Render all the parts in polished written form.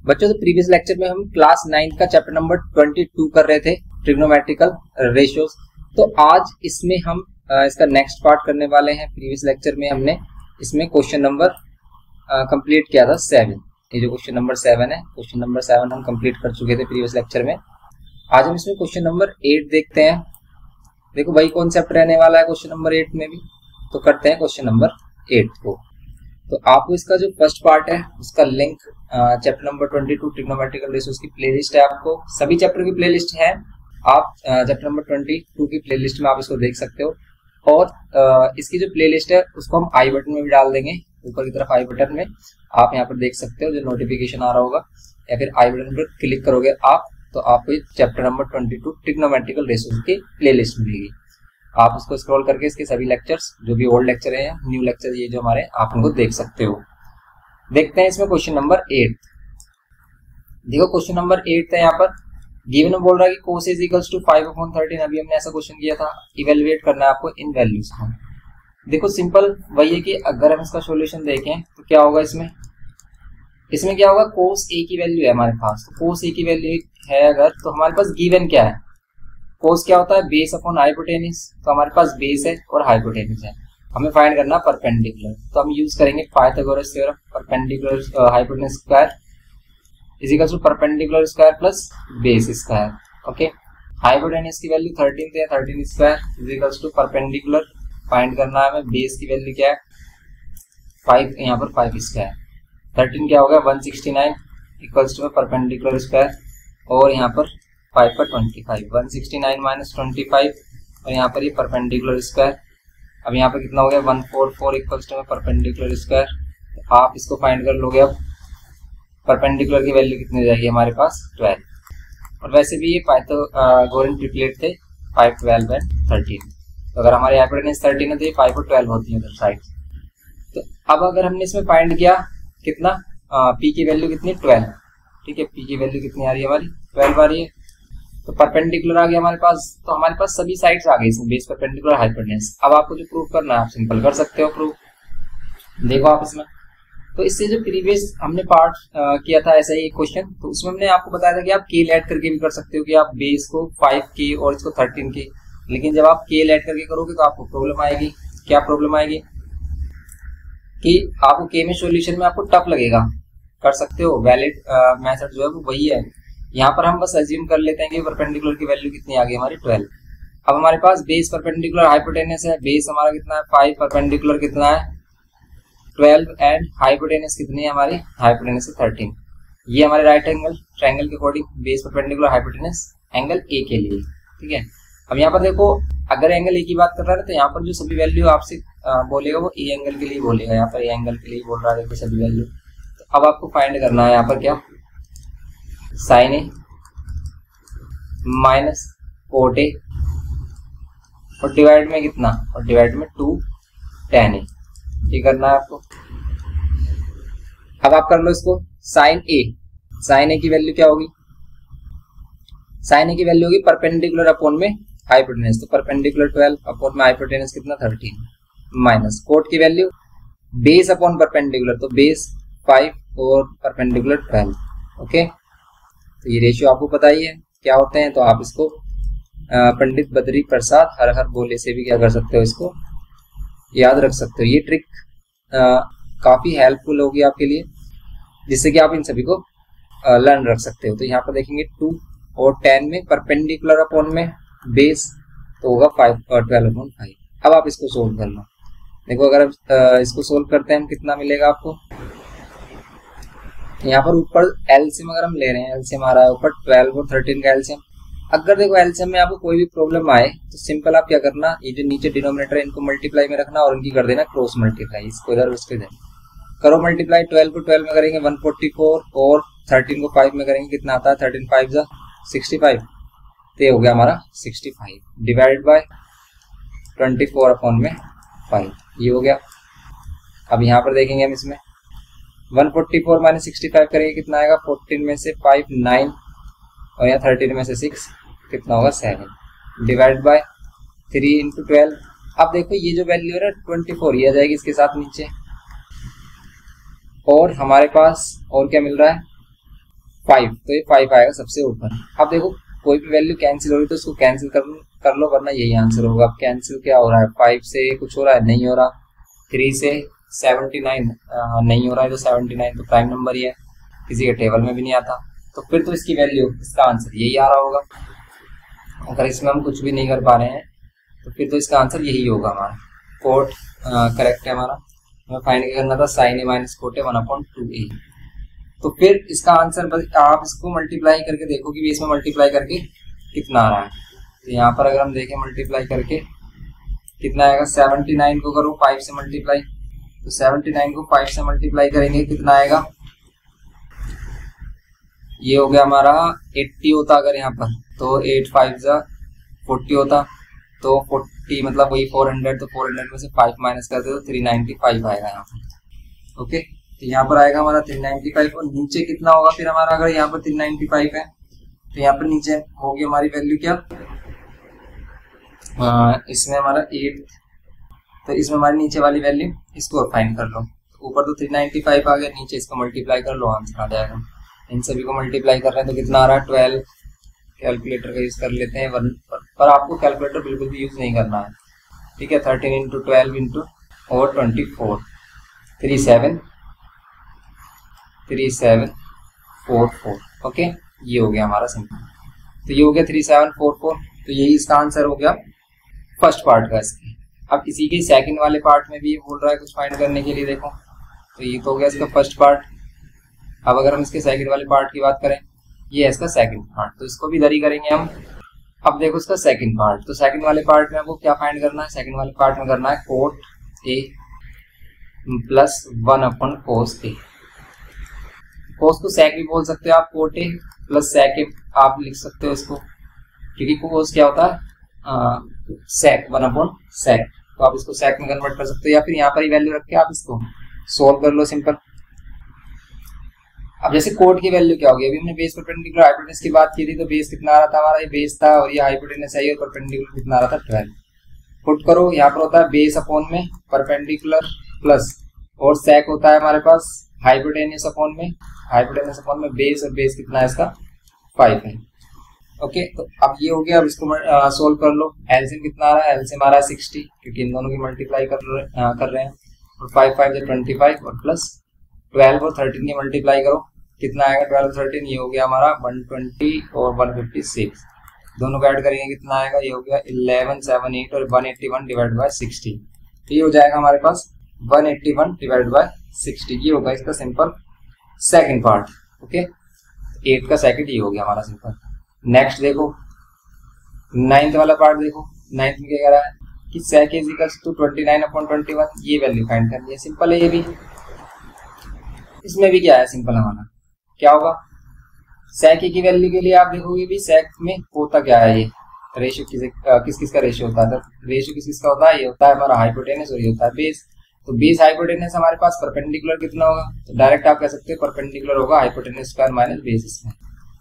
बच्चों, तो previous lecture में हम क्लास 9 का चैप्टर नंबर 22 कर रहे थे, ट्रिग्नोमेट्रिकल रेशियोज। तो आज इसमें हम इसका नेक्स्ट पार्ट करने वाले हैं। प्रीवियस लेक्चर में हमने इसमें क्वेश्चन नंबर कंप्लीट किया था 7। ये जो क्वेश्चन नंबर 7 है, क्वेश्चन नंबर 7 हम कंप्लीट कर चुके थे प्रीवियस लेक्चर में। आज हम इसमें क्वेश्चन नंबर 8 देखते हैं। देखो वही कॉन्सेप्ट रहने वाला है क्वेश्चन नंबर 8 में भी। तो करते हैं क्वेश्चन नंबर 8 को। तो आपको इसका जो फर्स्ट पार्ट है उसका link chapter number 22 trigonometrical ratios की प्लेलिस्ट है। आपको सभी चैप्टर की प्लेलिस्ट है, आप चैप्टर नंबर 22 की प्लेलिस्ट में आप इसको देख सकते हो। और इसकी जो प्लेलिस्ट है उसको हम आई बटन में भी डाल देंगे, ऊपर की तरफ आई बटन में आप यहाँ पर देख सकते हो, जो नोटिफिकेशन आ रहा होगा, या फिर आई बटन पर क्लिक करोगे आप तो आपको चैप्टर नंबर 22 ट्रिग्नोमेट्रिकल रेशियोज की प्लेलिस्ट मिलेगी। आप उसको स्क्रॉल करके इसके सभी लेक्चर्स, जो भी ओल्ड लेक्चर है या न्यू लेक्चर ये जो हमारे, आप उनको देख सकते हो। देखते हैं इसमें क्वेश्चन नंबर 8। देखो क्वेश्चन नंबर 8 है यहाँ पर गिवन में बोल रहा है कि cos is equals to 5/13। अभी हमने ऐसा क्वेश्चन किया था, इवेलुएट करना है आपको इन वैल्यूज को। देखो सिंपल वही है कि अगर हम इसका सॉल्यूशन देखें तो क्या होगा, इसमें क्या होगा, cos a की वैल्यू है हमारे पास। तो cos a की वैल्यू है अगर, तो हमारे पास गिवन क्या है, cos क्या होता है, बेस अपॉन हाइपोटेनिस। तो हमारे पास बेस है और हाइपोटेनिस है, हमें फाइंड करना परपेंडिकुलर। तो हम यूज करेंगे Pythagoras theorem, perpendicular hypotenuse square is equal to perpendicular square plus base square. Okay, hypotenuse की वैल्यू 13 है, 13 square is equal to perpendicular, find करना है हमें बेस की वैल्यू क्या है 5, यहाँ पर 5 स्क्वायर। 13 क्या हो गया 169 इक्वल्स टू परपेंडिकुलर स्क्वायर, और यहाँ पर 5 पर 25, 169 माइनस 25, और यहाँ पर ये परपेंडिकुलर स्क्वायर। अब यहाँ पर कितना हो गया 144 इक्वल्स टू परपेंडिकुलर स्क्वायर। तो आप इसको फाइंड कर लोगे, अब परपेंडिकुलर की वैल्यू कितनी हो जाएगी हमारे पास 12। और वैसे भी ये पाइथागोरन ट्रिपलेट थे 5, 12 एंड 13। तो अगर हमारे हाइपोटेनस 13 है तो ये 5 और 12 होती है साइड। तो अब अगर हमने इसमें फाइंड किया कितना, पी की वैल्यू कितनी 12, ठीक है, पी की वैल्यू कितनी आ रही है हमारी 12 आ रही है। तो परपेंडिकुलर आ गया हमारे पास, तो हमारे पास सभी साइड्स आ गई इसमें, बेस परपेंडिकुलर हाइपोटेनस। अब आपको जो प्रूव करना है आप सिंपल कर सकते हो प्रूव। देखो आप इसमें, तो इससे जो प्रीवियस हमने पार्ट किया था ऐसा ही क्वेश्चन, तो उसमें हमने आपको बताया था कि आप के ऐड करके भी कर सकते हो, कि आप बेस को 5k और इसको 13k। लेकिन जब आप के ऐड करके करोगे तो आपको प्रॉब्लम आएगी। क्या प्रॉब्लम आएगी कि आपको के में सॉल्यूशन में आपको टफ लगेगा। कर सकते हो, वैलिड मेथड जो है वो वही है। यहाँ पर हम बस अज्यूम कर लेते हैं कि परपेंडिकुलर की वैल्यू कितनी आ गई हमारी 12। अब हमारे पास बेस परपेंडिकुलर हाइपोटेनस है, बेस हमारा कितना है 5, परपेंडिकुलर कितना है 12, एंड हाइपोटेनस कितनी है हमारी, हाइपोटेनस 13। ये हमारे राइट एंगल ट्रायंगल के according base perpendicular hypotenuse angle A के लिए, ठीक है। अब यहाँ पर देखो, अगर एंगल ए की बात कर रहा है तो यहाँ पर जो सभी वैल्यू आपसे बोलेगा वो ए एंगल के लिए बोलेगा। यहाँ पर ए एंगल के लिए बोल रहा है देखो सभी वैल्यू। तो अब आपको फाइंड करना है यहाँ पर क्या, sine A minus cot A, और डिवाइड में कितना, और डिवाइड में 2 tan ए, ये करना है आपको। अब आप कर लो इसको, साइन ए की वैल्यू क्या होगी, साइन ए की वैल्यू होगी परपेंडिकुलर अपॉन में हाइपोटेनस। तो परपेंडिकुलर 12 अपॉन में हाइपोटेनस कितना 13, माइनस कोट की वैल्यू बेस अपॉन परपेंडिकुलर, तो बेस 5 और परपेंडिकुलर 12। ओके, तो ये रेशियो आपको पता ही है क्या होते हैं। तो आप इसको पंडित बद्री प्रसाद हर हर बोले से भी क्या कर सकते हो, इसको याद रख सकते हो। ये ट्रिक काफी हेल्पफुल होगी आपके लिए, जिससे कि आप इन सभी को लर्न रख सकते हो। तो यहाँ पर देखेंगे 2 और 10 में परपेंडिकुलर अपॉन में बेस, तो होगा 5 और 12 अपॉन 5। अब आप इसको सोल्व कर लो। देखो अगर इसको सोल्व करते हैं हम, कितना मिलेगा आपको, यहाँ पर ऊपर एलसीएम अगर हम ले रहे हैं, एलसीएम आ रहा है ऊपर 12 और 13 का एलसीएम। अगर देखो एलसीएम में आपको कोई भी प्रॉब्लम आए तो सिंपल आप क्या करना, ये जो नीचे डिनोमिनेटर है इनको मल्टीप्लाई में रखना और इनकी कर देना क्रॉस मल्टीप्लाई, इसको इधर उसको इधर करो मल्टीप्लाई। 12 को 12 में करेंगे 144, और 13 को 5 में करेंगे कितना आता है 13 5 जा 65, तो ये हो गया हमारा 65 डिवाइड बाय 24 अपॉन में 5, ये हो गया। अब यहाँ पर देखेंगे हम इसमें 144 माइनस 65 करेंगे कितना आएगा, 14 में से 5 9, और यहाँ 13 में से 6 कितना होगा 7, डिवाइड बाय 3 इंटू 12। अब देखो ये जो वैल्यू है ना 24 ये आ जाएगी इसके साथ नीचे, और हमारे पास और क्या मिल रहा है 5, तो ये 5 आएगा सबसे ऊपर। अब देखो कोई भी वैल्यू कैंसिल हो रही तो उसको कैंसिल कर लो, वरना यही आंसर होगा। अब कैंसिल क्या हो रहा है, 5 से कुछ हो रहा है, नहीं हो रहा। 3 से 79 नहीं हो रहा है, तो 79 तो प्राइम नंबर ही है, किसी के टेबल में भी नहीं आता। तो फिर तो इसकी वैल्यू, इसका आंसर यही आ रहा होगा। अगर इसमें हम कुछ भी नहीं कर पा रहे हैं तो फिर तो इसका आंसर यही होगा हमारा। कोट करेक्ट है हमारा। हमें फाइंड क्या करना था, sine A minus cot A 1/2a। तो फिर इसका आंसर आप इसको मल्टीप्लाई करके देखो कि इसमें मल्टीप्लाई करके कितना आ रहा है। तो यहाँ पर अगर हम देखें मल्टीप्लाई करके कितना आएगा, 79 को करो 5 से मल्टीप्लाई, तो 79 को 5 से मल्टीप्लाई करेंगे कितना आएगा, ये हो गया हमारा 80 होता अगर यहाँ पर, तो 8 5 जा 40 होता, तो 40 मतलब वही 400, तो 400 में से 5 माइनस करते तो 395 आएगा यहाँ पर। ओके, तो यहाँ पर आएगा हमारा 395, और नीचे कितना होगा फिर हमारा, अगर यहाँ पर 395 है तो यहाँ पर नीचे होगी हमारी वैल्यू क्या, इसमें हमारा 8, तो इसमें हमारी नीचे वाली वैल्यू इसको फाइंड कर लो। ऊपर तो 395 आ गया, नीचे इसको मल्टीप्लाई कर लो, आंसर आ जाएगा। इन सभी को मल्टीप्लाई कर रहे हैं तो कितना आ रहा है 12। कैलकुलेटर का यूज कर लेते हैं, पर आपको कैलकुलेटर बिल्कुल भी यूज नहीं करना है, ठीक है। 13 इंटू 12 इंटू और 24, 3744। ओके, ये हो गया हमारा सिंपल। तो ये हो गया 3744, तो यही इसका आंसर हो गया फर्स्ट पार्ट का इसके। अब इसी के सेकंड वाले पार्ट में भी ये बोल रहा है कुछ फाइंड करने के लिए, देखो तो ये तो हो गया इसका फर्स्ट पार्ट। अब अगर हम इसके सेकंड वाले पार्ट की बात करें, ये है इसका सेकंड पार्ट, तो इसको भी इधर ही करेंगे हम। अब देखो इसका सेकंड पार्ट, तो सेकंड वाले पार्ट में आपको क्या फाइंड करना है, सेकंड वाले पार्ट में करना है कोट ए प्लस 1/cos ए। कोस को सेक भी बोल सकते हो आप, कोट ए प्लस सेक ए आप लिख सकते हो इसको, क्योंकि कोस क्या होता है सेक 1/sec, तो आप इसको सेक में कन्वर्ट कर सकते हो, या फिर यहाँ पर ही वैल्यू रख के आप इसको सोल्व कर लो सिंपल। अब जैसे कोट की वैल्यू क्या होगी, अभी हमने बेस परपेंडिकुलर हाइपोटेनस की बात की थी, तो बेस कितना आ रहा था हमारा, ये बेस था और ये हाइपोटेनस है, और परपेंडिकुलर कितना आ रहा था 12। पुट करो, यहाँ पर होता है बेस अपॉन में परपेंडिकुलर प्लस, और सेक होता है हमारे पास हाइपोटेनस अपॉन में, हाइपोटेनस अपॉन में बेस, और बेस कितना है इसका 5 है। ओके, तो अब ये हो गया। अब इसको सोल्व कर लो। एलसीएम कितना आ रहा है, एलसीएम आ रहा है 60, क्योंकि इन दोनों की मल्टीप्लाई कर रहे हैं, और 5 5 से 25, और प्लस 12 और 13 की मल्टीप्लाई करो, कितना आएगा 12 और 13, ये हो गया हमारा 120 और 156, दोनों का ऐड करेंगे कितना आएगा, ये हो गया 1178 और 181 डिवाइड बाय 60, ये हो जाएगा हमारे पास 181 डिवाइड बाय 60। ये होगा इसका सिंपल सेकंड पार्ट। ओके, 8 का सेकंड ये हो गया हमारा सिंपल। नेक्स्ट देखो 9th वाला पार्ट, देखो 9th में क्या कह रहा है कि sec is equals to 29/21, ये वैल्यू फाइंड करनी है, सिंपल है ये भी। इसमें भी क्या है सिंपल, हमारा क्या होगा, sec की वैल्यू के लिए आप देखोगे भी sec में होता क्या है, ये रेशियो किस किस का रेशियो होता है, तो रेशियो किस किस का होता है, ये होता है हमारा हाइपोटेनस और ये होता है बेस। तो बेस हाइपोटेनस हमारे पास परपेंडिकुलर कितना होगा, तो डायरेक्ट आप कह सकते हो परपेंडिकुलर होगा hypotenuse square minus base square.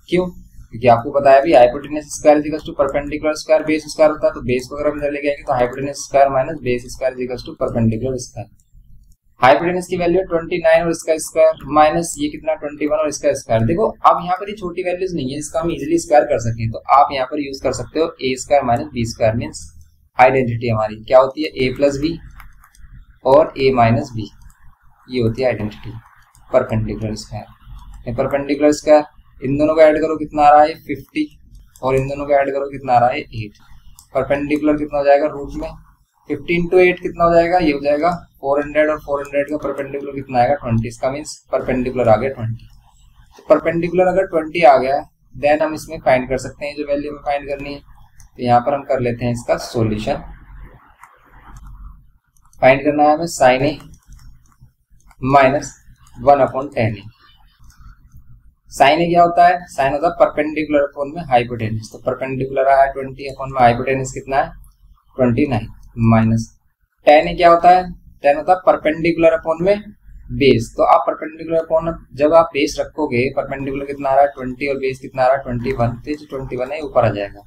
क्यों, क्योंकि आपको पता है भी hypotenuse square equals to perpendicular square base square होता है, तो बेस को अगर हम इधर लेके आएंगे तो hypotenuse square minus base square equals to perpendicular square. Hypotenuse की वैल्यू 29 और इसका स्क्वायर माइनस ये कितना 21 और इसका स्क्वायर। देखो अब यहाँ पर ये छोटी वैल्यूज नहीं है, इसका हम इजीली स्क्वायर कर सकें, तो आप यहाँ पर यूज कर सकते हो A square minus B square, means identity हमारी क्या होती है, ए प्लस बी और ए माइनस बी, ये होती है identity perpendicular square. Perpendicular square इन दोनों को ऐड करो कितना आ रहा है 50, और इन दोनों को ऐड करो कितना आ रहा है 8। परपेंडिकुलर कितना हो जाएगा रूट में 50 इंटू 8 कितना हो जाएगा, ये हो जाएगा 400, और 400 का परपेंडिकुलर कितना आएगा 20, इसका मीन्स परपेंडिकुलर आ गया 20। तो परपेंडिकुलर अगर 20 आ गया देन हम इसमें फाइंड कर सकते हैं जो वैल्यू हमें फाइंड करनी है। तो यहाँ पर हम कर लेते हैं इसका सोल्यूशन। फाइंड करना है हमें sign A minus 1/10 A. Sign ए क्या होता है, साइन होता है परपेंडिकुलर अपॉन में हाइपोटेनस, तो परपेंडिकुलर आया 20 अपॉन में हाइपोटेनस कितना है 29 माइनस 10 ए क्या होता है, 10 होता है परपेंडिकुलर अपॉन में बेस। तो आप परपेंडिकुलर अपॉन जब आप बेस रखोगे, परपेंडिकुलर कितना आ रहा है 20 और बेस कितना आ रहा है 21, तो जो 21 है ऊपर आ जाएगा।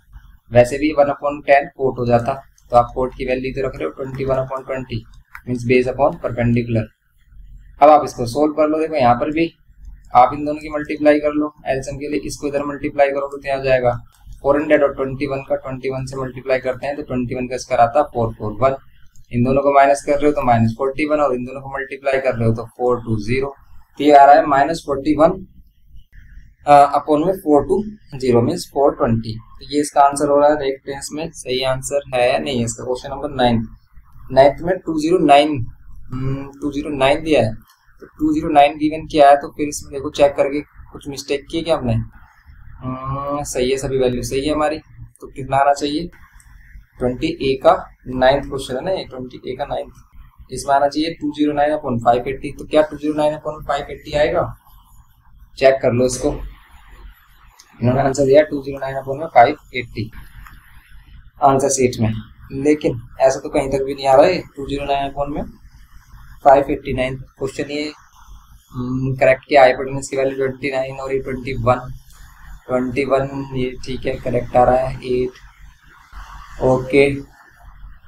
वैसे भी 1/10 कोट हो जाता, तो आप कोट की वैल्यू तो रख रहे हो 21/20 मीन्स बेस अपॉन परपेंडिकुलर। अब आप इसको सोल्व कर लो, देखो यहाँ पर भी आप इन दोनों की मल्टीप्लाई कर लो एलसीएम के लिए, इसको इधर मल्टीप्लाई करोगे तो यहाँ जाएगा 400 और 21 का 21 से मल्टीप्लाई करते हैं तो 21 का स्क्वायर आता है 441। इन दोनों को माइनस कर रहे हो तो -41 और इन दोनों को मल्टीप्लाई कर रहे हो तो 420। तो ये आ रहा है -41 अपॉन में 420 मीन्स 420। तो ये इसका आंसर हो रहा है। देखते हैं इसमें सही आंसर है या नहीं है इसका। क्वेश्चन नंबर 9 में 209 दिया है, तो 209 गिवन किया है, तो फिर इसमें देखो चेक करके कुछ मिस्टेक की है क्या हमने। सही है, सभी वैल्यू सही है हमारी। तो कितना आना चाहिए 20A का 9th क्वेश्चन है ना, 20A का 9th, इसमें आना चाहिए 209 अपॉन 580। तो क्या 209 अपॉन 580 आएगा? चेक कर लो इसको। इन्होंने आंसर दिया 209 अपॉन में 580 आंसर सीट में, लेकिन ऐसा तो कहीं तक भी नहीं आ रहा है 209 अपॉन में 589। क्वेश्चन ये करेक्ट किया, हाइपोटेन्यूज की वैल्यू 29 और ये 21 ये ठीक है, करेक्ट आ रहा है 8। ओके,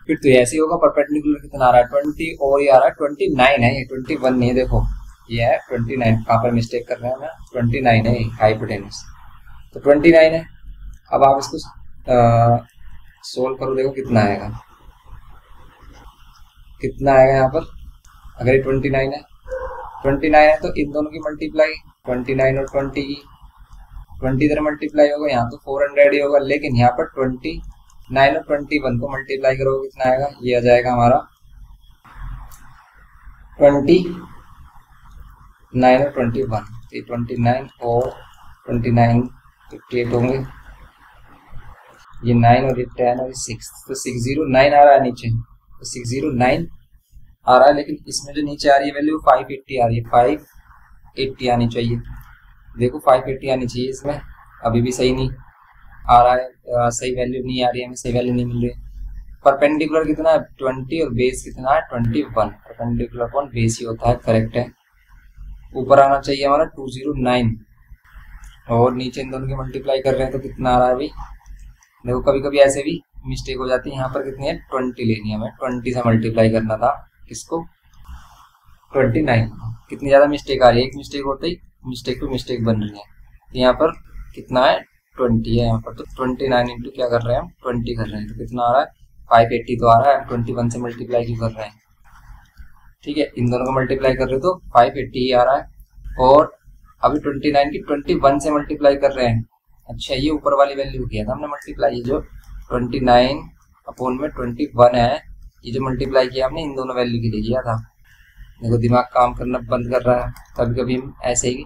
फिर तो ऐसे ही होगा। परपेंडिकुलर कितना आ रहा है 20 और ये आ रहा है 29 है, ये 21 नहीं है। देखो ये है 29, कहाँ पर मिस्टेक कर रहे हैं मैं, 29 है हाइपोटेन्यूज, तो 29 है। अब आप इसको सोल्व करो, देखो कितना आएगा, कितना आएगा यहाँ पर। अगर ये 29 है तो इन दोनों की मल्टीप्लाई 29 और 20 इधर मल्टीप्लाई होगा, यहाँ तो 400 ही होगा, लेकिन यहाँ पर 29 और 21 को मल्टीप्लाई करोगे कितना आएगा, ये आ जाएगा हमारा 29 और 21। तो 29 और 29 58 होंगे, ये 9 और ये 10 और ये 6, तो 609 आ रहा है नीचे, तो 609 आ रहा है, लेकिन इसमें जो नीचे आ रही है वैल्यू 580 आ रही है, 580 आनी चाहिए। देखो 580 आनी चाहिए इसमें, अभी भी सही नहीं आ रहा है, सही वैल्यू नहीं आ रही है, हमें सही वैल्यू नहीं मिल रही है। परपेंडिकुलर कितना है 20 और बेस कितना है 21, परपेंडिकुलर अपॉन बेस ही होता है, करेक्ट है। ऊपर आना चाहिए हमारा 209 और नीचे इन दोनों की मल्टीप्लाई कर रहे हैं तो कितना आ रहा है अभी। देखो कभी कभी ऐसे भी मिस्टेक हो जाती है, यहाँ पर कितनी है 20 लेनी है, हमें 20 से मल्टीप्लाई करना था किसको 29। कितनी ज़्यादा मिस्टेक आ रही है, एक मिस्टेक होते ही मिस्टेक पे मिस्टेक बन रही है। यहाँ पर कितना है 20 है यहाँ पर, तो 29 इंटू क्या कर रहे हैं हम 20 कर रहे हैं, तो कितना आ रहा है 580 तो आ रहा है। 21 से मल्टीप्लाई क्यों कर रहे हैं, ठीक है, इन दोनों को मल्टीप्लाई कर रहे हो तो 580 ही आ रहा है, और अभी 29 की 21 से मल्टीप्लाई कर रहे हैं। अच्छा, ये ऊपर वाली वैल्यू किया था हमने मल्टीप्लाई, ये जो 29 अपॉन में 21 है, ये जो मल्टीप्लाई किया हमने इन दोनों वैल्यू के लिए किया था। देखो दिमाग काम करना बंद कर रहा है, कभी कभी हम ऐसे ही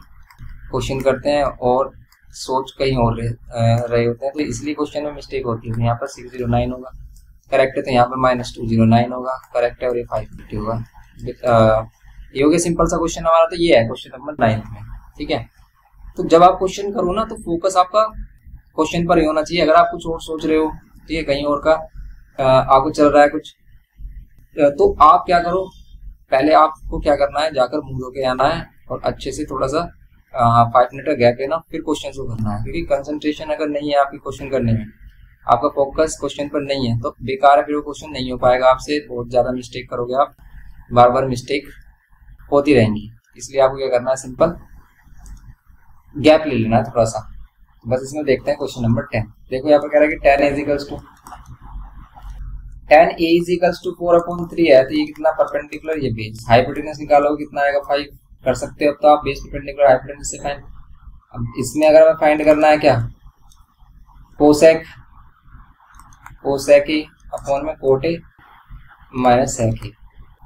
क्वेश्चन करते हैं और सोच कहीं और रहे होते हैं, तो इसलिए क्वेश्चन में मिस्टेक होती है। यहाँ पर 609 होगा, करेक्ट है, तो यहाँ पर -209 होगा, करेक्ट है, और ये 550 होगा। ये हो गया सिंपल सा क्वेश्चन हमारा। तो ये है क्वेश्चन नंबर 9 में, ठीक है। तो जब आप क्वेश्चन करो ना तो फोकस आपका क्वेश्चन पर ही होना चाहिए। अगर आप कुछ और सोच रहे हो, ठीक है, कहीं और का आपको चल रहा है कुछ, तो आप क्या करो, पहले आपको क्या करना है, जाकर मुंह धो के आना है और अच्छे से थोड़ा सा 5 मिनट का गैप लेना, फिर क्वेश्चन को करना है। क्योंकि कंसंट्रेशन अगर नहीं है आपकी क्वेश्चन करने में, आपका फोकस क्वेश्चन पर नहीं है, तो बेकार है, फिर वो क्वेश्चन नहीं हो पाएगा आपसे, बहुत ज्यादा मिस्टेक करोगे आप, बार बार मिस्टेक होती रहेंगी। इसलिए आपको क्या करना है, सिंपल गैप ले लेना है थोड़ा सा। बस इसमें देखते हैं क्वेश्चन नंबर 10। देखो यहाँ पर कह रहा है कि 10 a इज 4/3 है, तो ये कितना परपेंडिकुलर, ये बेस। हाइपोटेन्यूज निकालोगे कितना आएगा 5, कर सकते हो। अब तो आप बेस परपेंडिकुलर हाइपोटेन्यूज से फाइंड, अब इसमें अगर हमें फाइंड करना है क्या, कोसेक ए अपॉन में कोट ए माइनस सेक ए।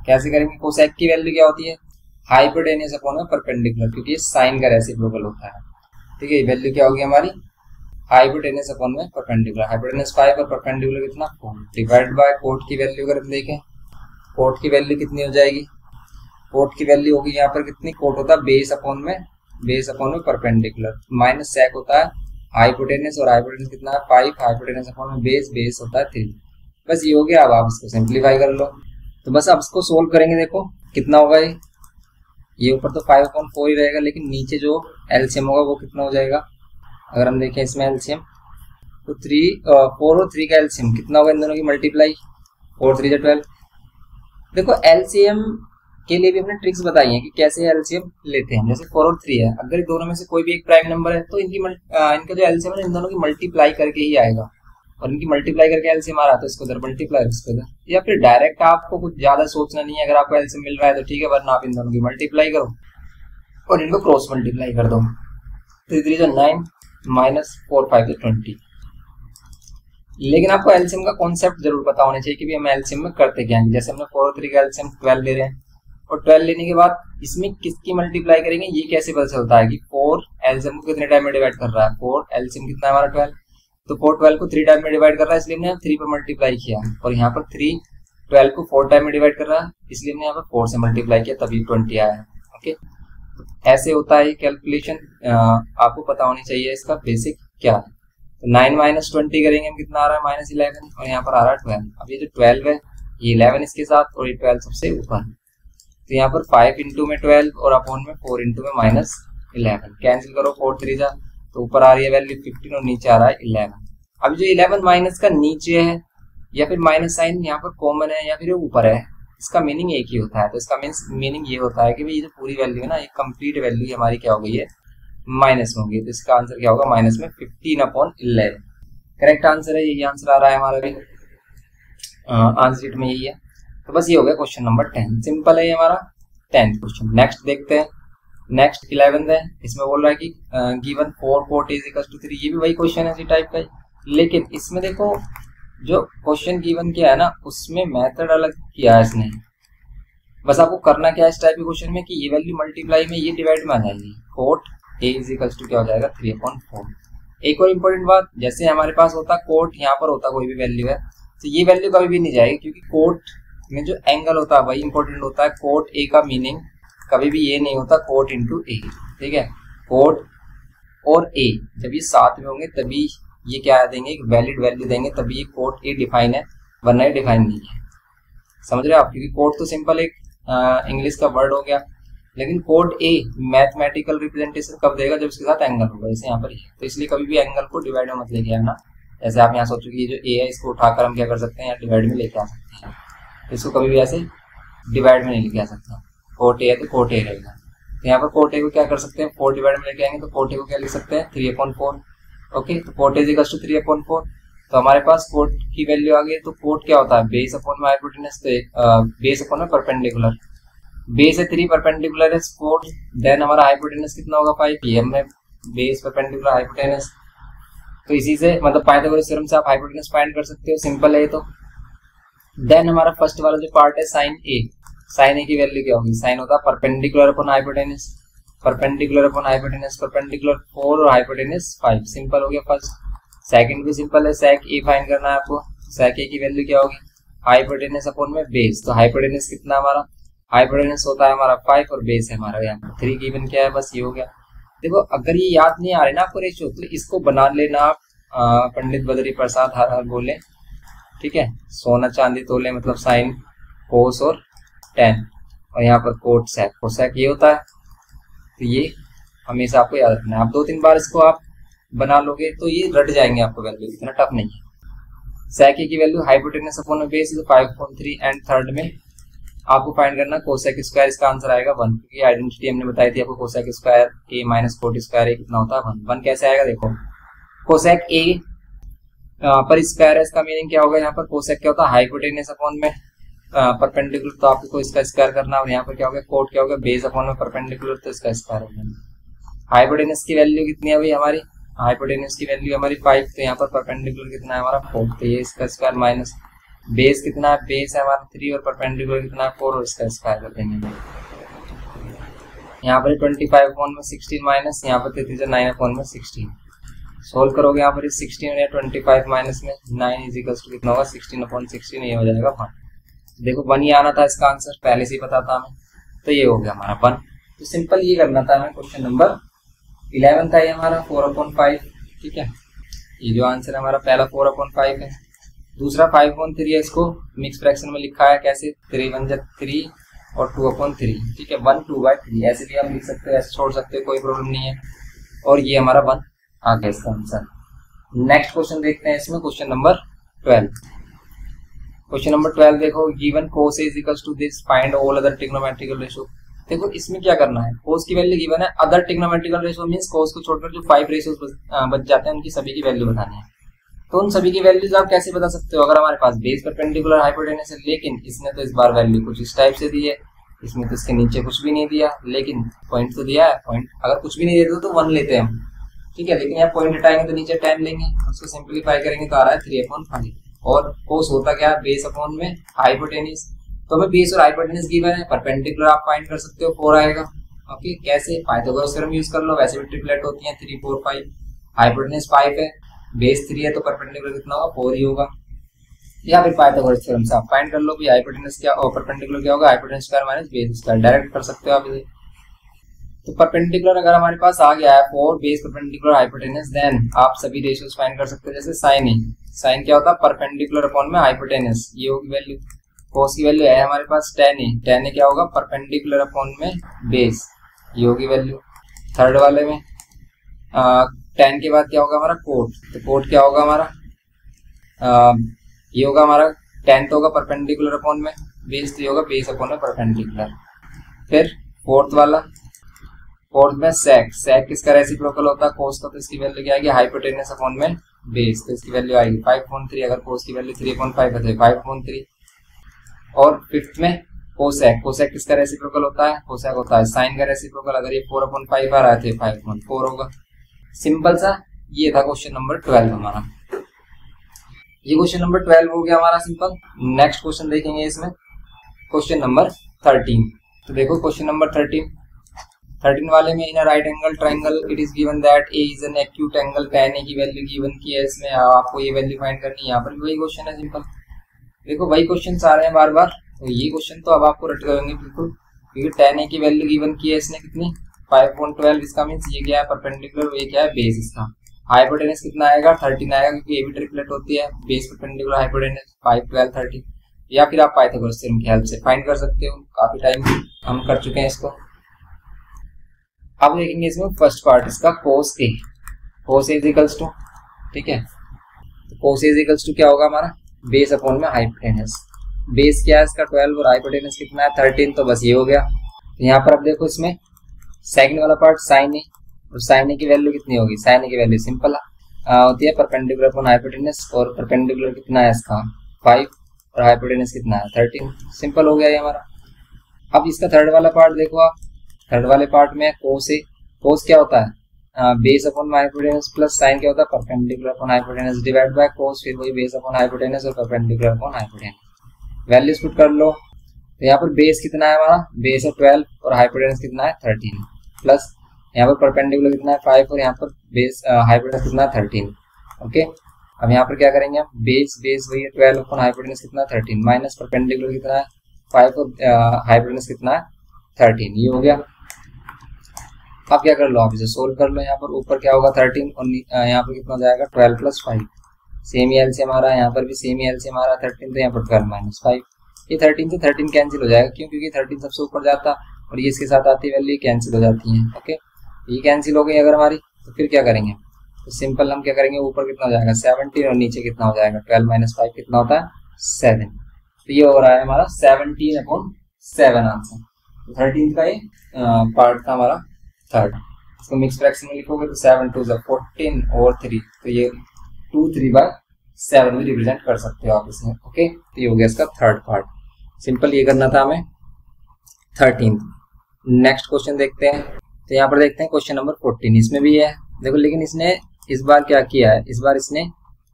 कैसे करेंगे, कोसेक की वैल्यू क्या होती है, हाइपोटेन्यूज अपॉन में परपेंडिकुलर, क्योंकि ये साइन का रेसिप्रोकल होता है, ठीक है। वैल्यू क्या होगी हमारी, हाइपोटेन्यूज अपॉन में परपेंडिकुलर, हाइपोटेन्यूज 5 और परपेंडिकुलर कितना 4, डिवाइड बाय कोट की वैल्यू अगर हम देखें, कोट की वैल्यू कितनी हो जाएगी, कोट की वैल्यू होगी यहाँ पर कितनी, कोट होता है बेस अपॉन में परपेंडिकुलर, माइनस सेक होता है हाइपोटेन्यूज, और हाइपोटेन्यूज कितना है 5, हाइपोटेन्यूज अपॉन में बेस होता है 3। बस ये हो गया। अब आप इसको सिंप्लीफाई कर लो। तो बस आप इसको सोल्व करेंगे, देखो कितना होगा, ये ऊपर तो 5/4 ही रहेगा, लेकिन नीचे जो एलसीएम होगा वो कितना हो जाएगा। अगर हम देखें इसमें एलसीएम, तो 4 और 3 का एलसीएम कितना होगा, इन दोनों की मल्टीप्लाई 4 3 12। देखो एलसीएम के लिए भी हमने ट्रिक्स बताई हैं कि कैसे एलसीएम लेते हैं। जैसे 4 और 3 है, अगर दोनों में से कोई भी एक प्राइम नंबर है तो इनका जो एलसीएम है इन दोनों की मल्टीप्लाई करके ही आएगा, और इनकी मल्टीप्लाई करके एलसीएम आ रहा है तो इसको इधर मल्टीप्लाई इसको इधर, या फिर डायरेक्ट आपको कुछ ज्यादा सोचना नहीं है। अगर आपको एलसीएम मिल रहा है तो ठीक है, वरना आप इन दोनों की मल्टीप्लाई करो और इनको क्रॉस मल्टीप्लाई कर दो। 3 3 9 माइनस 4 5 20। लेकिन आपको एलसीएम का कॉन्सेप्ट जरूर पता होना चाहिए कि भी हम एलसीएम में करते क्या है। जैसे हमने 4 और 3 का एलसीएम 12 ले रहे हैं, और 12 लेने के बाद इसमें किसकी मल्टीप्लाई करेंगे ये कैसे पता चलता है कि 4 एलसीएम को कितने टाइम में डिवाइड कर रहा है। 4 एलसीएम कितना है हमारा 12, तो 4 12 को 3 टाइम में डिवाइड कर रहा है, इसलिए हमने 3 पर मल्टीप्लाई किया, और यहाँ पर 3 12 को 4 टाइम में डिवाइड कर रहा है, इसलिए हमने यहाँ पर 4 से मल्टीप्लाई किया, तभी 20 आया है। ओके, ऐसे होता है कैलकुलेशन, आपको पता होनी चाहिए इसका बेसिक क्या है। तो 9 माइनस 20 करेंगे हम, कितना आ रहा है माइनस 11, और यहाँ पर आ रहा है 12। अब ये जो 12 है ये 11 इसके साथ, और ये 12 सबसे ऊपर, तो यहाँ पर 5 इंटू में 12 और अपॉन में 4 इंटू में माइनस 11, कैंसिल करो 4 3 जा, तो ऊपर आ रही है वैल्यू 15 और नीचे आ रहा है 11। अब जो 11 माइनस का नीचे है या फिर माइनस साइन यहाँ पर कॉमन है या फिर ऊपर है, इसका मीनिंग एक ही होता है। तो इसका मीनिंग ये होता है कि भाई ये जो पूरी वैल्यू है ना, ये कंप्लीट वैल्यू हमारी क्या हो गई है, माइनस में होगी। तो इसका आंसर क्या होगा, माइनस में 15/11। करेक्ट आंसर है, यही आंसर आ रहा है हमारा भी, आंसर शीट में यही है। तो बस ये हो गया क्वेश्चन नंबर 10, सिंपल है ये हमारा 10th क्वेश्चन। नेक्स्ट देखते हैं, नेक्स्ट 11th है, इसमें बोल रहा है कि गिवन 4 4 इज इक्वल टू 3, ये भी वही क्वेश्चन है इसी टाइप का, लेकिन इसमें देखो जो क्वेश्चन गिवन किया है ना उसमें मेथड अलग किया है इसने। बस आपको करना क्या है इस टाइप के क्वेश्चन में कि ये वैल्यू मल्टीप्लाई में ये डिवाइड में आ जाएगी, cot a is equal to क्या हो जाएगा 3/4। एक और इम्पोर्टेंट बात, जैसे हमारे पास होता कोट, यहाँ पर होता कोई भी वैल्यू है तो ये वैल्यू कभी भी नहीं जाएगी, क्योंकि कोट में जो एंगल होता है वही इंपॉर्टेंट होता है। कोट ए का मीनिंग कभी भी ये नहीं होता कोट इंटू ए, ठीक है। कोट और ए जब ये साथ में होंगे तभी ये क्या देंगे, एक वैलिड वैल्यू देंगे, तभी ये कोट ए डिफाइन है, वरना ये डिफाइन नहीं है। समझ रहे हो आप, क्योंकि कोट तो सिंपल एक इंग्लिश का वर्ड हो गया, लेकिन कोड ए मैथमेटिकल रिप्रेजेंटेशन कब देगा, जब इसके साथ एंगल होगा, जैसे यहाँ पर। तो इसलिए कभी भी एंगल को डिवाइड में मत लेके आना। जैसे आप यहाँ सोचो कि ये जो ए है इसको उठाकर हम क्या कर सकते हैं, डिवाइड में लेके आ सकते हैं, इसको कभी भी ऐसे डिवाइड में नहीं लेके आ सकते। कोट ए है तो कोट ए रहेगा, तो यहाँ पर कोट ए को क्या कर सकते हैं, 4 डिवाइड में लेके आएंगे, तो कोट ए को क्या लिख सकते हैं 3/4। ओके, तो cot A is equal to 3/4, तो हमारे पास कोट की वैल्यू आ गई। तो कोट क्या होता है, बेस अपॉन में हाइपोटेनस, तो बेस अपॉन में परपेंडिकुलर, बेस है 3, परपेंडिकुलर है 4, देन हमारा हाइपोटेनस कितना होगा 5, ये हमने बेस परपेंडिकुलर हाइपोटेनस, तो इसी से मतलब पाइथागोरस थ्योरम से आप हाइपोटेनस फाइंड कर सकते हो, सिंपल है। तो देन हमारा फर्स्ट वाला जो पार्ट है साइन ए, साइन ए की वैल्यू क्या होगी, साइन होता है perpendicular upon hypotenuse, perpendicular upon hypotenuse, perpendicular 4 और हाइपोटेनस 5, सिंपल हो गया फर्स्ट। सेकंड भी सिंपल है, सेक ए फाइंड करना है आपको, सेक ए की वैल्यू क्या होगी, हाइपोटेनस अपॉन में बेस, तो हाइपोटेनस कितना हमारा, हाइपोटेनस होता है हमारा 5 और बेस है हमारा यहाँ पर 3 गिवन क्या है, बस ये हो गया। देखो अगर ये याद नहीं आ रही ना आपको रेशियो, तो इसको बना लेना आप, पंडित बद्री प्रसाद हर हर बोले, ठीक है। सोना चांदी तोले मतलब साइन कोस और टेन, और यहाँ पर कोट सेक, कोसेक ये होता है, तो ये हमेशा आपको याद रखना है। आप 2-3 बार इसको आप बना लोगे तो ये रट जाएंगे आपको, वैल्यू इतना टफ नहीं है। सेक की वैल्यू हाइपोटेनस अपॉन में बेस 5.3, एंड थर्ड में आपको फाइंड करना कोसेक स्क्वायर, इसका आंसर आएगा 1, क्योंकि आइडेंटिटी हमने बताई थी आपको, cosec square a minus cot square a कितना होता है 1 कैसे आएगा, देखो कोसेक a पर स्क्वायर है, इसका मीनिंग क्या होगा, यहाँ पर कोसेक क्या होता है हाइपोटेनस अपॉन में परपेंडिकुलर, तो आपको इसका स्क्वायर करना, और यहाँ पर क्या होगा कोट क्या होगा बेस अपॉन में परपेंडिकुलर, तो इसका स्क्वायर होगा। हाइपोटेनस की वैल्यू कितनी है भाई हमारी, हाइपोटेनस की वैल्यू हमारी 5, तो यहाँ पर परपेंडिकुलर कितना है हमारा 4, तो ये इसका स्क्वायर माइनस बेस कितना है, बेस है हमारा 3 और परपेंडिकुलर कितना है 4, और इसका स्क्वायर कर देंगे। यहाँ पर 25/16 माइनस, यहाँ पर 9/16, सोल्व करोगे यहाँ पर 16 या 25 माइनस में 9 इज इक्वल टू कितना होगा 16/16, ये हो जाएगा 1। देखो 1 ही आना था इसका आंसर, पहले से ही पता था हमें, तो ये हो गया हमारा 1। तो सिंपल ये करना था हमें, क्वेश्चन नंबर 11 था ये हमारा 4/5, ठीक है। ये जो आंसर है हमारा पहला 4/5 है, दूसरा 5/3 है, इसको मिक्स फ्रैक्शन में लिखा है कैसे, 3 1 3 और 2/3, ठीक है। 1 2/3 ऐसे भी आप लिख सकते हो, ऐसे छोड़ सकते हो, कोई प्रॉब्लम नहीं है। और ये हमारा 1 आ गया इसका आंसर। नेक्स्ट क्वेश्चन देखते हैं इसमें, क्वेश्चन नंबर 12। क्वेश्चन नंबर 12 देखो, given cos A is equals to this, find all other trigonometrical ratio। देखो इसमें क्या करना है, cos की वैल्यू गिवन है, other trigonometrical ratio means cos को छोड़कर जो 5 रेशियोज बच जाते हैं उनकी सभी की वैल्यू बतानी है। तो उन सभी की वैल्यूज आप कैसे बता सकते हो, अगर हमारे पास बेस परपेंडिकुलर हाइपोटेनस है, लेकिन इसने तो इस बार वैल्यू कुछ इस टाइप से दी है, इसमें तो इसके नीचे कुछ भी नहीं दिया, लेकिन पॉइंट तो दिया है। पॉइंट अगर कुछ भी नहीं देते तो 1 लेते हैं हम, ठीक है, लेकिन यहाँ पॉइंट हटाएंगे तो नीचे 10 लेंगे, उसको सिंप्लीफाई करेंगे तो आ रहा है 3/5। और कोस होता क्या है, बेस अपॉन में हाइपोटेनस। तो हमें बेस और हाइपोटेनस गिवन है, परपेंडिकुलर आप फाइंड कर सकते हो, 4 आएगा। ओके, कैसे, पाइथागोरस थ्योरम यूज कर लो, वैसे भी ट्रिपलेट होती है 3 4 5। हाइपोटेनस 5 है, बेस 3 है, तो परपेंडिकुलर कितना होगा, 4 ही होगा। या फिर पाइथागोरस थ्योरम से आप फाइंड कर लो कि हाइपोटेनस क्या और परपेंडिकुलर क्या होगा, hypotenuse square minus base square, direct कर सकते हो आप इसे। तो परपेंडिकुलर अगर हमारे पास आ गया है 4 बेस परपेंडिकुलर हाइपोटेनस, देन आप सभी रेशियोज फाइंड कर सकते हो। जैसे साइन ए, साइन क्या होता है, परपेंडिकुलर अपॉन में हाइपोटेनस, ये होगी वैल्यू। कोस की वैल्यू है हमारे पास tan ए, tan ए क्या होगा, परपेंडिकुलर अपॉन में बेस, ये होगी वैल्यू। थर्ड वाले में tan के बाद क्या होगा हमारा, कोट, तो कोट क्या होगा हमारा, ये होगा हमारा tan तो होगा परपेंडिकुलर अपॉन में बेस, तो ये होगा बेस अपॉन में परपेंडिकुलर। फिर फोर्थ वाला, फोर्थ में सेक, सेक किसका रेसिप्रोकल होता है, कोस का, तो इसकी वैल्यू क्या आएगी, हाइपोटेनस अपॉन में बेस, तो इसकी वैल्यू आएगी 5/3। अगर कोस की वैल्यू 3/5 है तो 5/3। और फिफ्थ में कोसेक, कोसेक किसका रेसिप्रोकल होता है, कोसेक होता है साइन का रेसिप्रोकल। अगर ये 4/5 आ रहा है तो 5/4 होगा। सिंपल सा ये था क्वेश्चन नंबर 12 हमारा। ये क्वेश्चन नंबर 12 हो गया हमारा सिंपल। नेक्स्ट क्वेश्चन देखेंगे इसमें, क्वेश्चन नंबर 13। तो देखो क्वेश्चन नंबर 13 वाले में, in a right angle triangle it is given that A is an acute angle, tan A की वैल्यू गिवन की है इसमें, आपको ये वैल्यू फाइंड करनी है। यहाँ पर भी वही क्वेश्चन है सिंपल, देखो वही क्वेश्चन आ रहे हैं बार बार, तो ये क्वेश्चन तो अब आपको रट करेंगे बिल्कुल, क्योंकि tan ए की वैल्यू गिवन की है इसने कितनी, 5/12। इसका मीन्स ये क्या है, परपेंडिकुलर, ये क्या है, बेस। इसका हाइपोटेनस कितना आएगा, 13 आएगा, क्योंकि ये भी ट्रिपलेट होती है, बेस परपेंडिकुलर हाइपोटेनस 5 12 13। या फिर आप पाइथागोरस थ्योरम की हेल्प से फाइंड कर सकते हो, काफी टाइम हम कर चुके हैं इसको। अब देखेंगे इसमें फर्स्ट पार्ट इसका, कोस ए, कोस ए इज इक्वल्स टू, ठीक है, तो कोस ए इज इक्वल्स टू क्या होगा हमारा, बेस अपॉन में हाइपोटेनस। बेस क्या है इसका 12 और हाइपोटेनस कितना है 13, तो बस ये हो गया। यहाँ पर अब देखो इसमें सेकंड वाला पार्ट साइन ए, और साइन ए की वैल्यू कितनी होगी, साइन ए की वैल्यू सिंपल होती है परपेंडिकुलर अपॉन हाइपोटेनस, और परपेंडिकुलर कितना है इसका 5 और हाइपोटेनस कितना है 13। सिंपल हो गया ये हमारा। अब इसका थर्ड वाला पार्ट देखो आप, थर्ड वाले पार्ट में कोस ए, कोस क्या होता है, base upon hypotenuse, plus sign क्या होता है, perpendicular upon hypotenuse divide by cos, फिर वही बेस अपॉन हाइपोटेनस और perpendicular upon hypotenuse. Values put कर लो, तो यहाँ पर बेस कितना है हमारा, बेस है 12 और हाइपोटेनस कितना है 13, प्लस यहाँ पर परपेंडिकुलर कितना है 5 और यहाँ पर बेस हाइपोटेनस कितना है 13। ओके, अब यहाँ पर क्या करेंगे हम, बेस वही है 12 अपॉन हाइपोटेनस कितना है 13, माइनस परपेंडिकुलर कितना है 5 और हाइपोटेनस कितना है 13, ये हो गया। अब क्या कर लो, आप इसे सोल्व कर लो। यहाँ पर ऊपर क्या होगा 13 और यहाँ पर कितना हो जाएगा 12 + 5, सेम ही एलसीएम आ रहा है, यहाँ पर भी सेम ही एलसीएम आ रहा है 13, तो यहाँ पर 12 - 5, ये 13 से 13 कैंसिल हो जाएगा, क्यों, क्योंकि 13 सबसे ऊपर जाता और ये इसके साथ आती वैल्यू कैंसिल हो जाती है। ओके, ये कैंसिल हो गई अगर हमारी, तो फिर क्या करेंगे, तो सिंपल हम क्या करेंगे, ऊपर कितना हो जाएगा 17 और नीचे कितना हो जाएगा 12 - 5 कितना होता है 7, तो ये हो रहा है हमारा 17/7 आंसर। 13 का ये पार्ट था हमारा थर्ड। इसको मिक्स फ्रैक्शन में लिखोगे तो 7 2 14 और 3, तो ये 2 3/7 में रिप्रेजेंट कर सकते हो आप इसमें। ओके, तो ये हो गया इसका थर्ड पार्ट। सिंपल ये करना था हमें 13। नेक्स्ट क्वेश्चन देखते हैं, तो यहाँ पर देखते हैं क्वेश्चन नंबर 14, इसमें भी है देखो, लेकिन इसने इस बार क्या किया है, इस बार इसने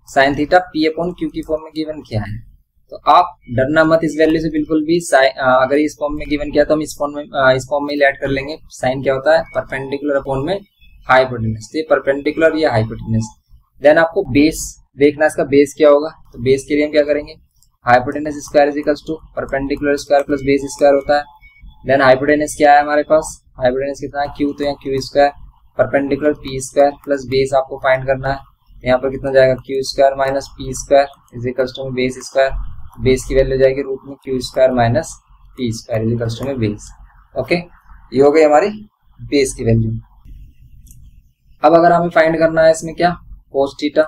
sin थीटा P/Q की फॉर्म में गिवन किया है। तो आप डरना मत इस वैल्यू से बिल्कुल भी, अगर इस फॉर्म में गिवन किया तो हम इस फॉर्म में ही ऐड कर लेंगे। साइन क्या होता है, परपेंडिकुलर अपॉन में हाइपोटेनस, तो ये परपेंडिकुलर या हाइपोटेनस। देन आपको बेस देखना, इसका बेस क्या होगा, तो बेस के लिए हम क्या करेंगे, hypotenuse square is equals to perpendicular square plus base square होता है। देन हाइपोटेनस क्या है हमारे पास, हाइपोटेनस कितना है Q, तो यहाँ Q square, perpendicular P square plus base आपको फाइंड करना है, यहाँ पर कितना जाएगा Q square minus P square is equals to base square, base की वैल्यू जाएगी रूट में Q square minus P square is equals to base. Okay, ये हो गई हमारी बेस की वैल्यू। अब अगर हमें फाइंड करना है इसमें क्या, cos theta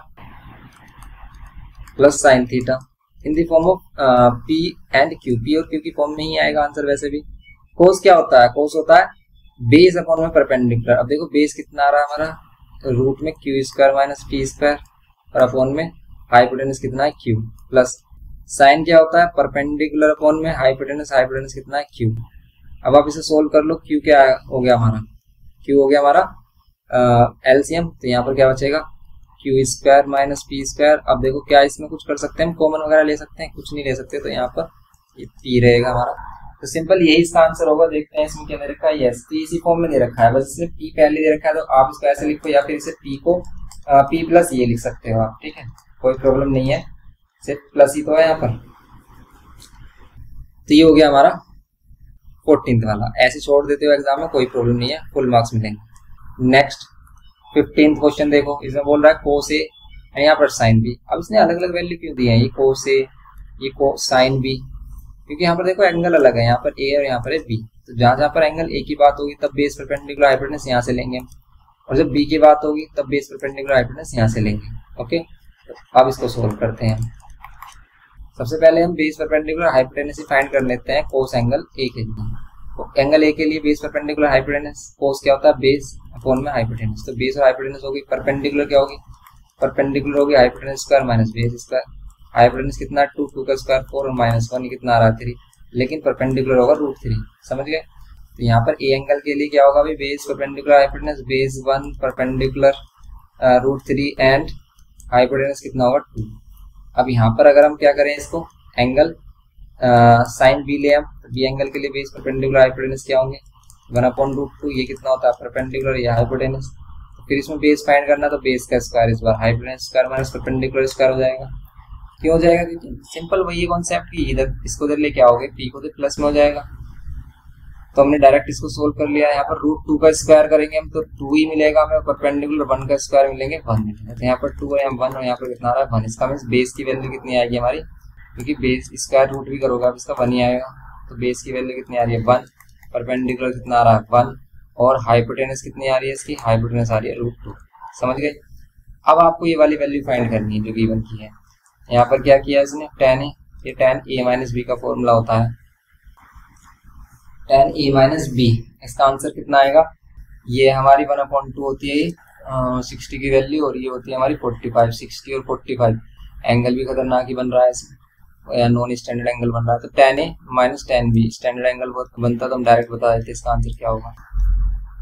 plus sin theta, in the form of P and Q, P और क्यू की फॉर्म में ही आएगा आंसर वैसे भी। कोस क्या होता है, कोस होता है बेस अपॉन में परपेंडिकुलर। अब देखो बेस कितना आ रहा है हमारा, तो रूट में Q square minus T square और अपॉन में हाइपोटेनस कितना है क्यू, प्लस साइन क्या होता है परपेंडिकुलर अपॉन में हाइपोटेनस, हाइपोटेनस कितना है क्यू। अब आप इसे सोल्व कर लो, क्यू क्या हो गया हमारा, क्यू हो गया हमारा एलसीएम, तो यहाँ पर क्या बचेगा Q square minus P square. अब देखो क्या इसमें कुछ कर सकते हैं, कॉमन वगैरह ले सकते हैं, कुछ नहीं ले सकते, तो यहाँ पर ये पी रहेगा हमारा। तो सिंपल यही इसका आंसर होगा। देखते हैं इसमें क्या दे रखा है, यस, तो इसी फॉर्म में दे रखा है, बस इसमें पी पहले दे रखा है, तो आप इसको ऐसे लिखो या फिर इसे पी को पी प्लस ये लिख सकते हो आप, ठीक है, कोई प्रॉब्लम नहीं है, सिर्फ प्लस ही तो है यहाँ पर। तो ये हो गया हमारा 14th वाला, ऐसे छोड़ देते हो एग्जाम में कोई प्रॉब्लम नहीं है, फुल मार्क्स मिलेंगे। नेक्स्ट 15th क्वेश्चन देखो, इसमें बोल रहा है कोस ए यहाँ पर साइन बी। अब इसने अलग अलग वैल्यू क्यों दी है, ये कोस ए ये साइन बी, क्योंकि यहाँ पर देखो एंगल अलग है, यहाँ पर ए और यहाँ पर है बी, तो जहां जहां पर एंगल ए की बात होगी तब बेस परपेंडिकुलर हाइपोटेनस यहाँ से लेंगे, और जब बी की बात होगी तब बेस परपेंडिकुलर हाइपोटेनस यहाँ से लेंगे। ओके, तो अब इसको सोल्व करते हैं। सबसे पहले हम बेस परपेंडिकुलर हाइपोटेनस फाइंड कर लेते हैं कोस एंगल ए के लिए। तो एंगल ए के लिए बेस परपेंडिकुलर हाइपोटेनस, कोस क्या होता है बेस अपॉन में हाइपोटेनस, तो बेस और हाइपोटेनस होगी, परपेंडिकुलर क्या होगी, परपेंडिकुलर होगी hypotenuse square minus base square. Hypotenuse कितना 2, 2 का स्क्वायर 4 और माइनस 1 कितना आ रहा है 3, लेकिन परपेंडिकुलर होगा √3, समझ गए। तो यहाँ पर ए एंगल के लिए क्या होगा भाई, base perpendicular hypotenuse base 1 perpendicular √3 and hypotenuse कितना होगा 2। अब यहाँ पर अगर हम क्या करें इसको एंगल साइन बी ले, हम बी एंगल के लिए बेस परपेंडिकुलर हाइपोटेनस क्या होंगे 1/√2, ये कितना होता है परपेंडिकुलर या हाइपोटेनस। तो फिर इसमें बेस फाइंड करना, तो बेस का स्क्वायर इस बार hypotenuse square minus perpendicular square हो जाएगा। क्यों हो जाएगा, क्योंकि सिंपल वही कॉन्सेप्ट की इधर इसको इधर ले क्या हो गया, पी को तो प्लस में हो जाएगा, तो हमने डायरेक्ट इसको सोल्व कर लिया। यहाँ पर √2 का स्क्वायर करेंगे हम तो 2 ही मिलेगा हमें, परपेंडिकुलर 1 का स्क्वायर मिलेंगे 1 मिलेगा, तो यहाँ पर 2 है 1 और यहाँ पर कितना आ रहा है 1। इसका मीन्स बेस की वैल्यू कितनी आएगी हमारी, क्योंकि बेस स्क्वायर रूट भी करोगे आप इसका 1 ही आएगा, तो बेस की वैल्यू कितनी आ रही है 1, परपेंडिकुलर कितना आ रहा है 1 और हाइपोटेनस कितनी आ रही है इसकी, हाइपोटेनस आ रही है √2, समझ गए। अब आपको ये वाली वैल्यू फाइंड करनी है जो गिवन की है। यहाँ पर क्या किया इसने tan ए, ये tan a माइनस बी का फॉर्मूला होता है, tan a माइनस बी, इसका आंसर कितना आएगा, ये हमारी 1/2 होती है 60 की वैल्यू, और ये होती है हमारी 45, 60 और 45, एंगल भी खतरनाक ही बन रहा है इसमें, या नॉन स्टैंडर्ड एंगल बन रहा है, तो tan a minus tan b standard angle बनता तो हम डायरेक्ट बता देते इसका आंसर क्या होगा।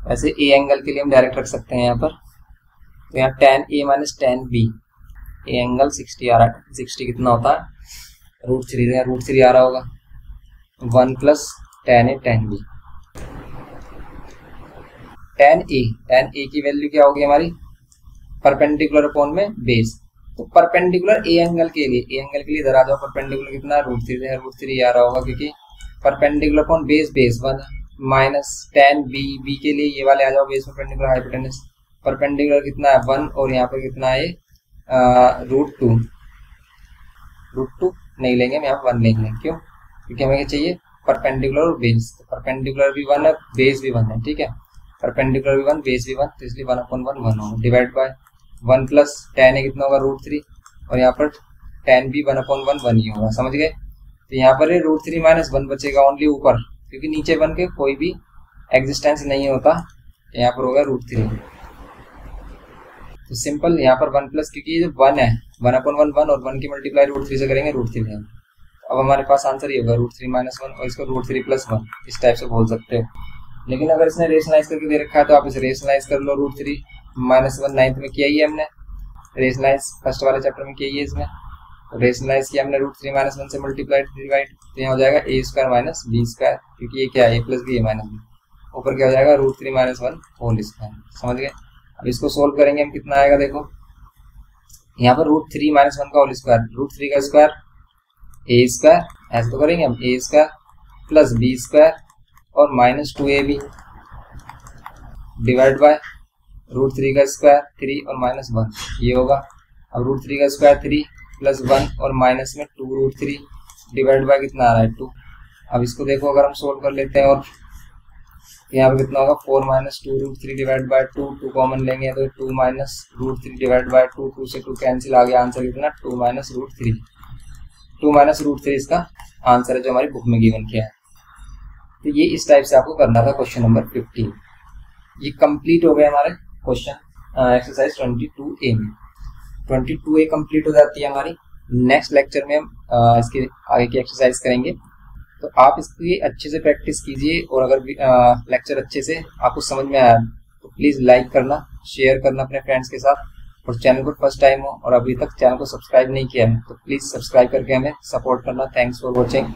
वैसे a एंगल के लिए हम डायरेक्ट रख सकते हैं यहाँ पर, तो यहाँ tan a minus tan b, A angle 60 आ रहा है, 60 कितना होता है √3 आ रहा होगा, 1 plus tan a tan b। tan a की वैल्यू क्या होगी हमारी परपेंडिकुलर अपॉन में बेस, तो परपेंडिकुलर ए एंगल के लिए इधर आ जाओ, परपेंडिकुलर कितना √3 आ रहा होगा, क्योंकि perpendicular upon base 1 minus tan b के लिए ये वाले आ जाओ बेस परपेंडिकुलर हाइपोटेनस, परपेंडिकुलर कितना है 1 और यहाँ पर कितना है √2 नहीं लेंगे, हम यहाँ 1 लेंगे, क्यों, क्योंकि हमें क्या चाहिए परपेंडिकुलर और बेस, तो परपेंडिकुलर भी 1 है बेस भी 1 है, ठीक है, परपेंडिकुलर भी 1 बेस भी 1, तो इसलिए 1/1 1 होगा, divide by 1 plus tan a कितना होगा √3 और यहाँ पर tan b 1/1 1 ही होगा, समझ गए। तो यहाँ पर √3 माइनस 1 बचेगा ओनली ऊपर, क्योंकि नीचे 1 के कोई भी एग्जिस्टेंस नहीं होता, यहाँ पर होगा √3, तो सिंपल यहाँ पर 1 प्लस, क्योंकि ये जो 1 है 1/1 1 और 1 की मल्टीप्लाई √3 से करेंगे √3 है, अब हमारे पास आंसर ये होगा √3 माइनस 1 और इसको √3 प्लस 1 इस टाइप से बोल सकते हो। लेकिन अगर इसने रेशनलाइज करके दे रखा है तो आप इसे रेशनलाइज कर लो, √3 माइनस 1 9th में किया ही है हमने, रेशनलाइज फर्स्ट वाले चैप्टर में किया ही है इसमें, तो रेशनलाइज किया हमने √3 माइनस 1 से मल्टीप्लाई डिवाइड, तो यहाँ हो जाएगा a square minus b square, क्योंकि ये क्या है a plus B minus B, ऊपर क्या हो जाएगा √3 माइनस 1 होल स्क्वायर, समझ गए। अब इसको सोल्व करेंगे हम, कितना आएगा देखो, यहाँ पर √3 माइनस 1 का होल स्क्वायर, √3 का स्क्वायर a स्क्वायर, ऐसे तो करेंगे हम a square plus b square और माइनस 2ab डिवाइड बाय √3 का स्क्वायर 3 और माइनस 1, ये होगा। अब √3 का स्क्वायर 3 प्लस 1 और माइनस में 2√3 डिवाइड बाय कितना आ रहा है 2। अब इसको देखो अगर हम सोल्व कर लेते हैं, और यहाँ पे कितना होगा 4 माइनस 2√3 डिवाइड बाय 2 कॉमन लेंगे तो 2 माइनस √3 डिवाइड बाय 2 से 2 कैंसिल आ गया, आंसर कितना 2 माइनस √3, 2 माइनस रूट 3 इसका आंसर है जो हमारी बुक में गिवन किया है। तो ये इस टाइप से आपको करना था क्वेश्चन नंबर 15। ये कंप्लीट हो गया हमारे क्वेश्चन एक्सरसाइज 22A में। 22A कंप्लीट हो जाती है हमारी। नेक्स्ट लेक्चर में हम इसके आगे की एक्सरसाइज करेंगे। तो आप इसकी अच्छे से प्रैक्टिस कीजिए, और अगर लेक्चर अच्छे से आपको समझ में आया तो प्लीज़ लाइक करना, शेयर करना अपने फ्रेंड्स के साथ, और चैनल पर फर्स्ट टाइम हो और अभी तक चैनल को सब्सक्राइब नहीं किया है तो प्लीज़ सब्सक्राइब करके हमें सपोर्ट करना। Thanks for watching.